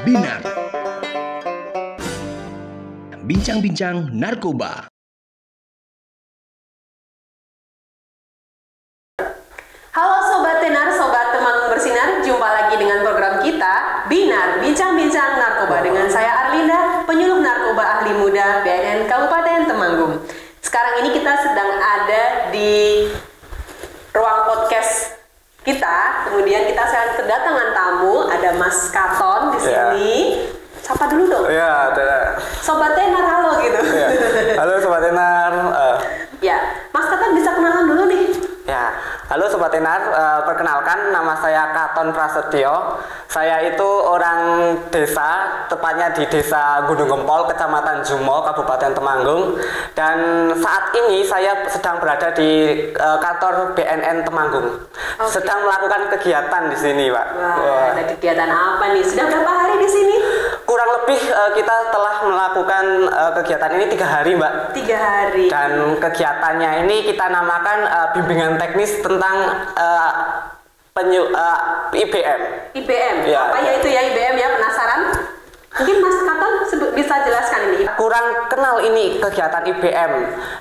Binar. Bincang-bincang narkoba. Halo Sobat Tenar, Sobat Temanggung Bersinar, jumpa lagi dengan program kita Binar, Bincang-bincang Narkoba dengan saya Arlinda, penyuluh narkoba ahli muda BNN Kabupaten Temanggung. Sekarang ini kita sedang ada di ruang podcast kita, kemudian kita sekarang kedatangan tamu, ada Mas Katon di sini. Sapa dulu dong. Iya, Sobat Tenar, halo gitu. Ya. Halo Sobat Tenar. Ya, Mas Katon bisa kenalan dulu nih. Ya, halo Sobat Tenar, perkenalkan nama saya Katon Prasetyo. Saya itu orang desa, tepatnya di Desa Gunung Gempol, Kecamatan Jumo, Kabupaten Temanggung. Dan saat ini saya sedang berada di kantor BNN Temanggung. Sedang melakukan kegiatan di sini, Pak. Wah, ada kegiatan apa nih? Sudah berapa hari di sini? Kurang lebih kita telah melakukan kegiatan ini 3 hari, Mbak. 3 hari. Dan kegiatannya ini kita namakan bimbingan teknis tentang IBM. IBM, Ya. apa ya itu ya IBM ya, penasaran? Mungkin Mas Katon bisa jelaskan ini. Kurang kenal ini kegiatan IBM.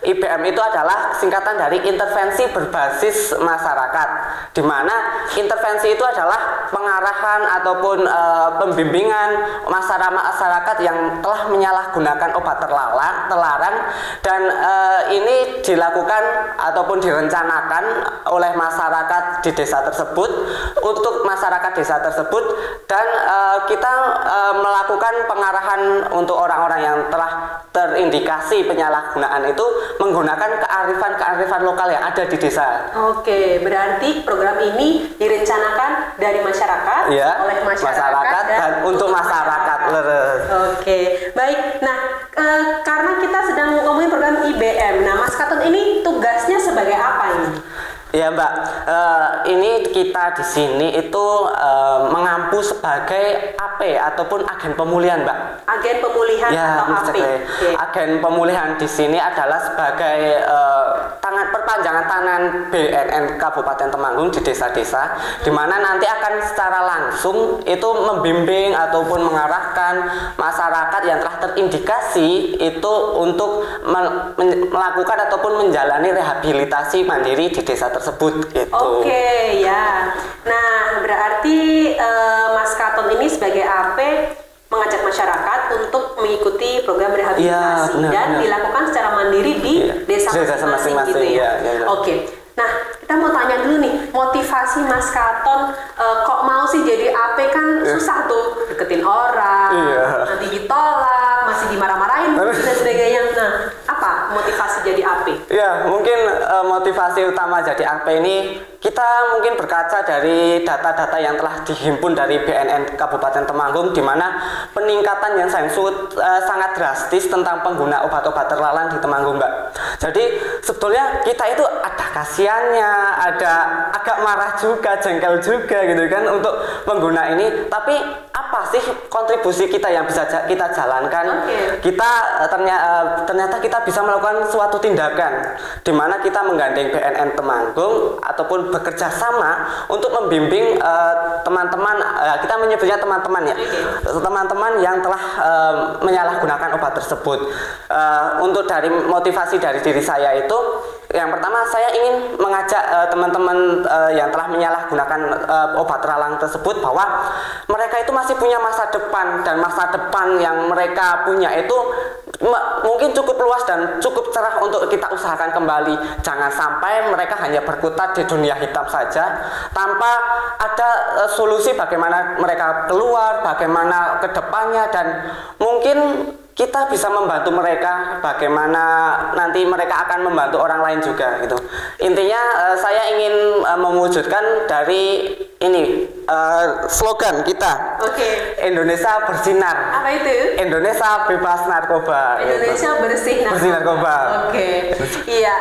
IBM itu adalah singkatan dari intervensi berbasis masyarakat, di mana intervensi itu adalah pengarahan ataupun pembimbingan masyarakat yang telah menyalahgunakan obat terlarang, dan ini dilakukan ataupun direncanakan oleh masyarakat di desa tersebut untuk masyarakat desa tersebut, dan kita melakukan pengarahan untuk orang-orang yang telah terindikasi penyalahgunaan itu menggunakan kearifan lokal yang ada di desa. Oke, berarti program ini direncanakan dari masyarakat, Ya, oleh masyarakat dan untuk masyarakat. Oke, baik. Nah, karena kita sedang ngomongin program IBM, nah Mas Katon ini tugasnya sebagai apa ini? Ya Mbak, ini kita di sini itu mengampu sebagai AP ataupun agen pemulihan, Mbak. Agen pemulihan Ya, atau AP? Okay. Agen pemulihan di sini adalah sebagai perpanjangan tangan BNN Kabupaten Temanggung di desa-desa, di mana nanti akan secara langsung itu membimbing ataupun mengarahkan masyarakat yang telah terindikasi itu untuk melakukan ataupun menjalani rehabilitasi mandiri di desa tersebut gitu. Oke, ya. Nah, berarti Mas Katon ini sebagai AP mengajak masyarakat untuk mengikuti program rehabilitasi dan dilakukan secara mandiri di desa masing-masing gitu ya. Oke. Nah, kita mau tanya dulu nih, motivasi Mas Katon kok mau sih jadi AP? Kan susah tuh deketin orang, nanti ditolak, masih dimarah-marahin dan sebagainya. Nah, apa motivasi jadi AP? Ya, mungkin motivasi utama jadi AP ini kita mungkin berkaca dari data-data yang telah dihimpun dari BNN Kabupaten Temanggung, di mana peningkatan yang sangat drastis tentang pengguna obat-obat terlarang di Temanggung, Mbak. Jadi sebetulnya kita itu ada kasihannya, ada agak marah juga, jengkel juga gitu kan untuk pengguna ini. Tapi apa sih kontribusi kita yang bisa kita jalankan? Kita ternyata kita bisa melakukan suatu tindakan di mana kita menggandeng BNN Temanggung ataupun bekerja sama untuk membimbing teman-teman, kita menyebutnya teman-teman ya, teman-teman yang telah menyalahgunakan obat tersebut. Untuk dari motivasi dari diri saya itu, yang pertama saya ingin mengajak teman-teman yang telah menyalahgunakan obat terlarang tersebut bahwa mereka itu masih punya masa depan, dan masa depan yang mereka punya itu mungkin cukup luas dan cukup cerah untuk kita usahakan kembali. Jangan sampai mereka hanya berkutat di dunia hitam saja tanpa ada solusi bagaimana mereka keluar, bagaimana ke depannya, dan mungkin kita bisa membantu mereka bagaimana nanti mereka akan membantu orang lain juga gitu. Intinya saya ingin mewujudkan dari ini slogan kita. Indonesia bersinar. Apa itu? Indonesia bebas narkoba. Indonesia gitu. bersih narkoba. Bersih narkoba. Iya.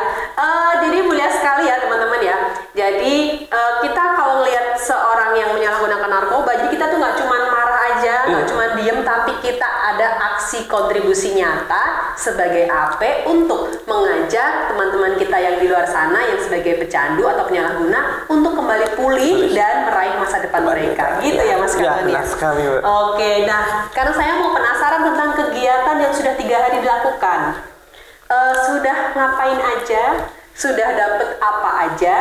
Jadi mulia sekali ya teman-teman ya. Jadi kita kalau lihat seorang yang menyalahgunakan narkoba, jadi kita tuh nggak cuma marah aja aja, nggak cuma diem, tapi kita ada aksi kontribusi nyata sebagai AP untuk mengajak teman-teman kita yang di luar sana yang sebagai pecandu atau penyalahguna untuk kembali pulih dan meraih masa depan mereka. Gitu ya Mas Katon ya? Sekali, Bu. Oke, nah karena saya mau penasaran tentang kegiatan yang sudah 3 hari dilakukan. Sudah ngapain aja? Sudah dapet apa aja?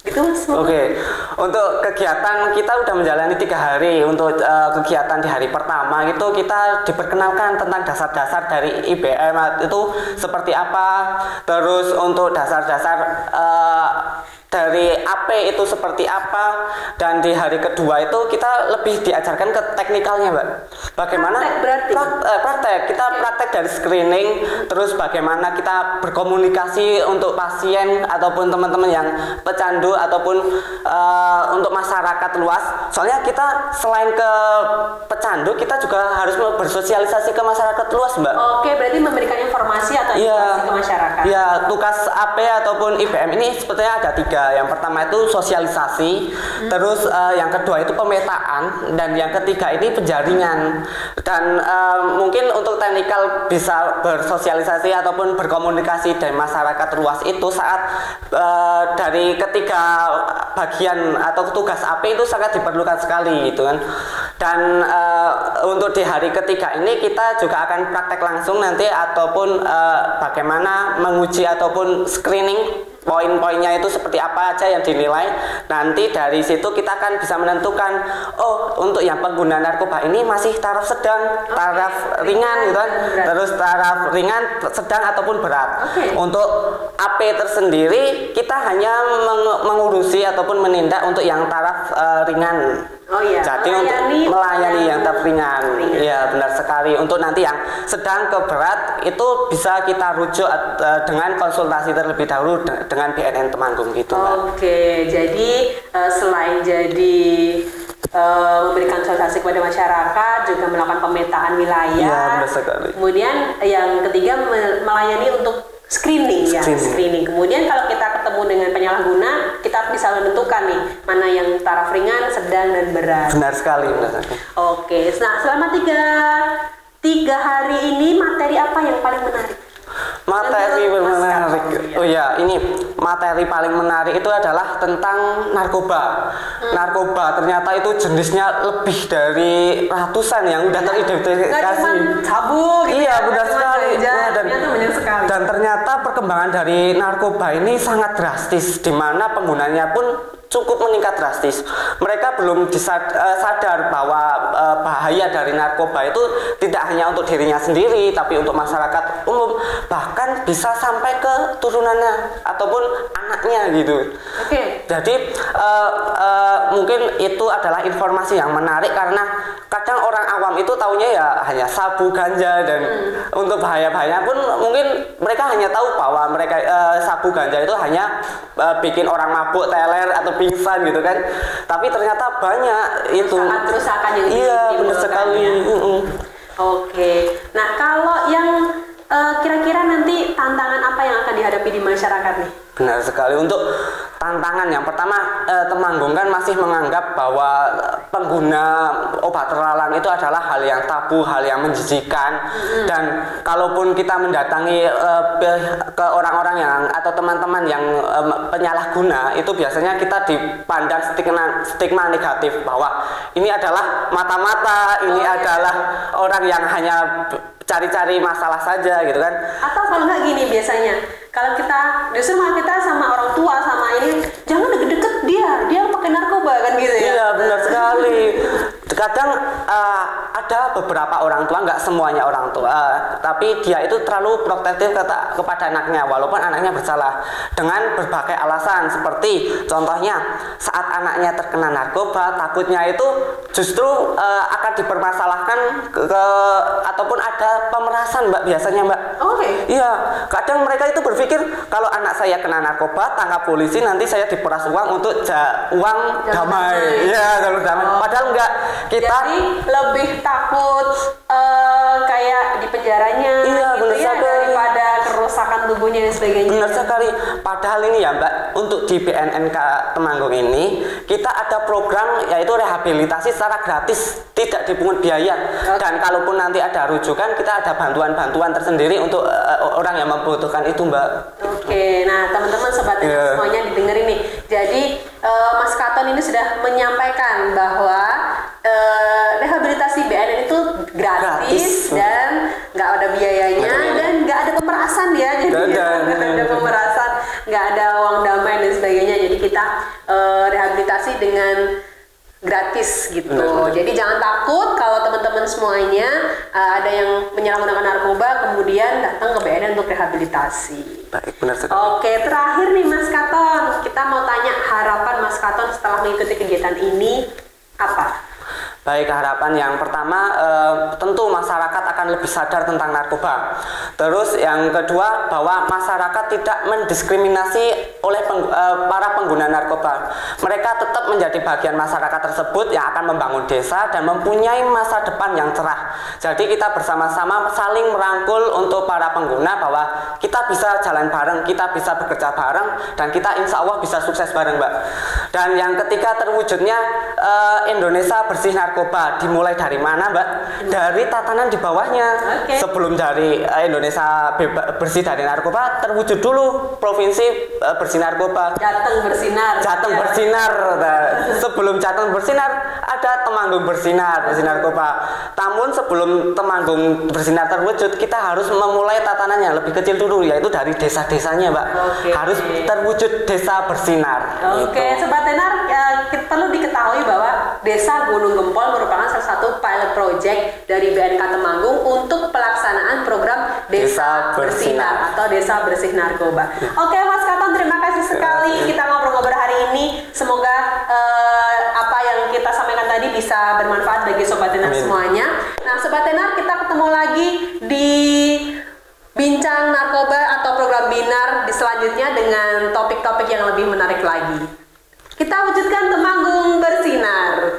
Gitu Mas. Oke, untuk kegiatan kita udah menjalani 3 hari. Untuk kegiatan di hari pertama itu kita diperkenalkan tentang dasar-dasar dari IBM itu seperti apa. Terus untuk dasar-dasar dari AP itu seperti apa, dan di hari kedua itu kita lebih diajarkan ke teknikalnya, Mbak. Bagaimana praktek, kita praktek dari screening, terus bagaimana kita berkomunikasi untuk pasien ataupun teman-teman yang pecandu ataupun untuk masyarakat luas. Soalnya kita selain ke pecandu, kita juga harus bersosialisasi ke masyarakat luas, Mbak. Oke, berarti memberikan informasi atau edukasi ke masyarakat. Ya, tugas AP ataupun IBM ini sebetulnya ada 3. Yang pertama itu sosialisasi, terus yang kedua itu pemetaan, dan yang ketiga ini penjaringan. Dan mungkin untuk teknikal bisa bersosialisasi ataupun berkomunikasi dengan masyarakat luas itu saat dari ketiga bagian atau tugas AP itu sangat diperlukan sekali gitu kan. Dan untuk di hari ketiga ini kita juga akan praktek langsung nanti ataupun bagaimana menguji ataupun screening poin-poinnya itu seperti apa aja yang dinilai. Nanti dari situ kita akan bisa menentukan, oh untuk yang pengguna narkoba ini masih taraf sedang, taraf ringan gitu kan, terus taraf ringan, sedang ataupun berat. Untuk AP tersendiri kita hanya mengurusi ataupun menindak untuk yang taraf ringan. Oh iya, jadi untuk melayani yang taraf ringan. Iya, benar sekali. Untuk nanti yang sedang ke berat itu bisa kita rujuk dengan konsultasi terlebih dahulu dengan BNN Temanggung gitu. Oke, jadi selain jadi memberikan konsultasi kepada masyarakat, juga melakukan pemetaan wilayah. Iya, benar sekali. Kemudian yang ketiga melayani untuk screening. Kemudian kalau kita ketemu dengan penyalahguna, kita bisa menentukan nih mana yang taraf ringan, sedang, dan berat. Benar sekali. Oke, nah selama tiga hari ini materi apa yang paling menarik? Materi menarik. Oh ya, ini materi paling menarik itu adalah tentang narkoba. Narkoba ternyata itu jenisnya lebih dari ratusan yang udah teridentifikasi. Sabu. Iya, benar sekali. Dan ternyata perkembangan dari narkoba ini sangat drastis, di mana penggunanya pun cukup meningkat drastis. Mereka belum sadar bahwa bahaya dari narkoba itu tidak hanya untuk dirinya sendiri, tapi untuk masyarakat umum, bahkan bisa sampai ke turunannya ataupun anaknya gitu. Jadi mungkin itu adalah informasi yang menarik, karena kadang orang awam itu taunya ya hanya sabu, ganja, dan untuk bahaya-bahayanya pun mungkin mereka hanya tahu bahwa mereka sabu, ganja itu hanya bikin orang mabuk, teler, atau pingsan gitu kan. Tapi ternyata banyak itu kerusakan yang benar sekali. Oke. Nah, kalau yang kira-kira nanti tantangan apa yang akan dihadapi di masyarakat nih? Benar sekali. Untuk tantangan yang pertama, Temanggung kan masih menganggap bahwa pengguna obat terlarang itu adalah hal yang tabu, hal yang menjijikan. Dan kalaupun kita mendatangi ke orang-orang yang atau teman-teman yang penyalahguna, itu biasanya kita dipandang stigma negatif bahwa ini adalah mata-mata, ini adalah orang yang hanya cari-cari masalah saja gitu kan. Atau kalau nggak gini biasanya, kalau kita justru malah kita sama orang tua sama ini jangan deket-deket dia pakai narkoba kan gitu ya. Iya, benar sekali. Kadang ada beberapa orang tua, nggak semuanya orang tua, tapi dia itu terlalu protektif kepada anaknya walaupun anaknya bersalah dengan berbagai alasan, seperti contohnya saat anaknya terkena narkoba, takutnya itu justru akan dipermasalahkan ataupun ada pemerasan, Mbak, biasanya, Mbak. Iya, kadang mereka itu berpikir kalau anak saya kena narkoba, tangkap polisi, nanti saya diperas uang untuk uang damai. Iya, kalau damai. Padahal enggak. Kita jadi lebih takut kayak di penjaranya gitu ya, daripada kerusakan tubuhnya dan sebagainya. Benar sekali. Padahal ini ya Mbak, untuk di BNNK Temanggung ini kita ada program yaitu rehabilitasi secara gratis, tidak dipungut biaya. Dan kalaupun nanti ada rujukan, kita ada bantuan-bantuan tersendiri untuk orang yang membutuhkan itu Mbak. Oke, nah teman-teman sobat semuanya didengerin nih. Jadi Mas Katon ini sudah menyampaikan bahwa rehabilitasi BNN itu gratis dan nggak ada biayanya dan nggak ada pemerasan ya, jadi nggak ada pemerasan, nggak ada uang damai dan sebagainya. Jadi kita rehabilitasi dengan gratis gitu. Jadi jangan takut kalau teman-teman semuanya ada yang menyalahgunakan narkoba kemudian datang ke BNN untuk rehabilitasi. Baik, benar sekali. Oke, terakhir nih Mas Katon, kita mau tanya harapan Mas Katon setelah mengikuti kegiatan ini apa? Baik, harapan yang pertama tentu masyarakat akan lebih sadar tentang narkoba. Terus yang kedua bahwa masyarakat tidak mendiskriminasi oleh para pengguna narkoba. Mereka tetap menjadi bagian masyarakat tersebut yang akan membangun desa dan mempunyai masa depan yang cerah. Jadi kita bersama-sama saling merangkul untuk para pengguna bahwa kita bisa jalan bareng, kita bisa bekerja bareng, dan kita insya Allah bisa sukses bareng Mbak. Dan yang ketiga terwujudnya Indonesia bersih narkoba dimulai dari mana Mbak? Dari tatanan di bawahnya. Sebelum dari Indonesia bersih dari narkoba terwujud dulu provinsi bersih narkoba. Jateng bersinar. Jateng bersinar. Sebelum Jateng bersinar ada Temanggung bersinar narkoba. Namun sebelum Temanggung bersinar terwujud, kita harus memulai tatanan yang lebih kecil dulu, yaitu dari desa-desanya Mbak. Harus terwujud desa bersinar. Sobat Tenar, perlu diketahui bahwa Desa Gunung Gempol merupakan salah satu pilot project dari BNK Temanggung untuk pelaksanaan program Desa Bersinar atau Desa Bersih Narkoba. Oke Mas Katon, terima kasih sekali kita ngobrol-ngobrol hari ini. Semoga apa yang kita sampaikan tadi bisa bermanfaat bagi Sobat Tenar semuanya. Nah Sobat Tenar, kita ketemu lagi di Bincang Narkoba atau program Binar di selanjutnya dengan topik-topik yang lebih menarik lagi. Kita wujudkan Temanggung bersinar.